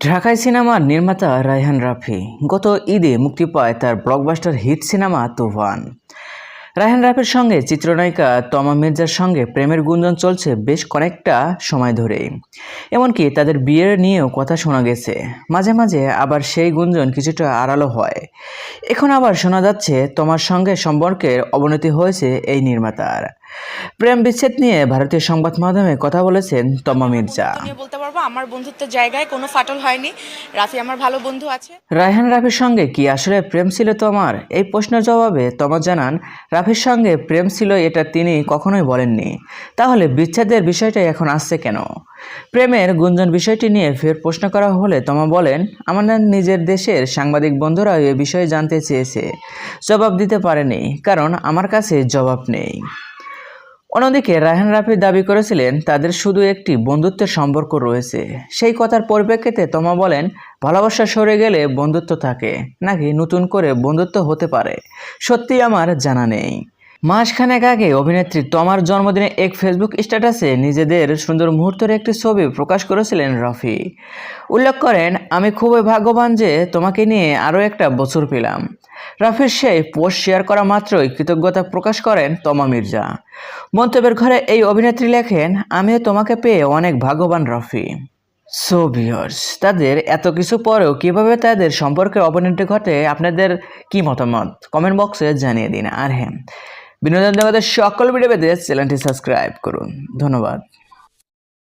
ঢাকাই সিনেমার নির্মাতা রায়হান রাফি গত ঈদে মুক্তি পায় তার ব্লকবাস্টার হিট সিনেমা তুফান। রায়হান রাফির সঙ্গে চিত্রনায়িকা তমা মির্জার সঙ্গে প্রেমের গুঞ্জন চলছে বেশ কয়েকটা সময় ধরেই। এমনকি তাদের বিয়ের নিয়েও কথা শোনা গেছে। মাঝে মাঝে আবার সেই গুঞ্জন কিছুটা আড়ালো হয়। এখন আবার শোনা যাচ্ছে তমার সঙ্গে সম্পর্কের অবনতি হয়েছে এই নির্মাতার। প্রেম বিচ্ছেদ নিয়ে ভারতীয় সংবাদ মাধ্যমে কথা বলেছেন তমা মির্জা। বলতে পারবো আমার বন্ধুত্বের জায়গায় কোনো ফাটল হয়নি। রাফি আমার ভালো বন্ধু আছে। রায়হান রাফির সঙ্গে কি আসলে প্রেম ছিল তোমার? এই প্রশ্নের জবাবে তমা জানান, রাফির সঙ্গে প্রেম ছিল এটা তিনি কখনোই বলেননি। তাহলে বিচ্ছেদের বিষয়টা এখন আসছে কেন? প্রেমের গুঞ্জন বিষয়টি নিয়ে ফের প্রশ্ন করা হলে তমা বলেন, আমাদের নিজের দেশের সাংবাদিক বন্ধুরা এ বিষয়ে জানতে চেয়েছে, জবাব দিতে পারেনি কারণ আমার কাছে জবাব নেই। অন্যদিকে রায়হান রাফি দাবি করেছিলেন তাদের শুধু একটি বন্ধুত্বের সম্পর্ক রয়েছে। সেই কথার পরিপ্রেক্ষিতে তমা বলেন, ভালোবাসা সরে গেলে বন্ধুত্ব থাকে নাকি নতুন করে বন্ধুত্ব হতে পারে সত্যি আমার জানা নেই। মাসখানেক আগে অভিনেত্রী তমার জন্মদিনে এক ফেসবুক স্ট্যাটাসে নিজেদের সুন্দর মুহূর্তের একটি ছবি প্রকাশ করেছিলেন রাফি। উল্লেখ করেন, আমি খুবই ভাগ্যবান যে তোমাকে নিয়ে আরও একটা বছর পেলাম। রাফির সেই পোস্ট শেয়ার করা মাত্রই কৃতজ্ঞতা প্রকাশ করেন তমা মির্জা। মন্তব্যের ঘরে এই অভিনেত্রী লেখেন, আমিও তোমাকে পেয়ে অনেক ভাগ্যবান রাফি। সো ভিউয়ার্স, তাদের এত কিছু পরেও কিভাবে তাদের সম্পর্কের অবনতি ঘটে, আপনাদের কি মতামত কমেন্ট বক্সে জানিয়ে দিন। আর হ্যাঁ, বিনোদন জগতের সকল ভিডিও পেতে চ্যানেলটি সাবস্ক্রাইব করুন। ধন্যবাদ।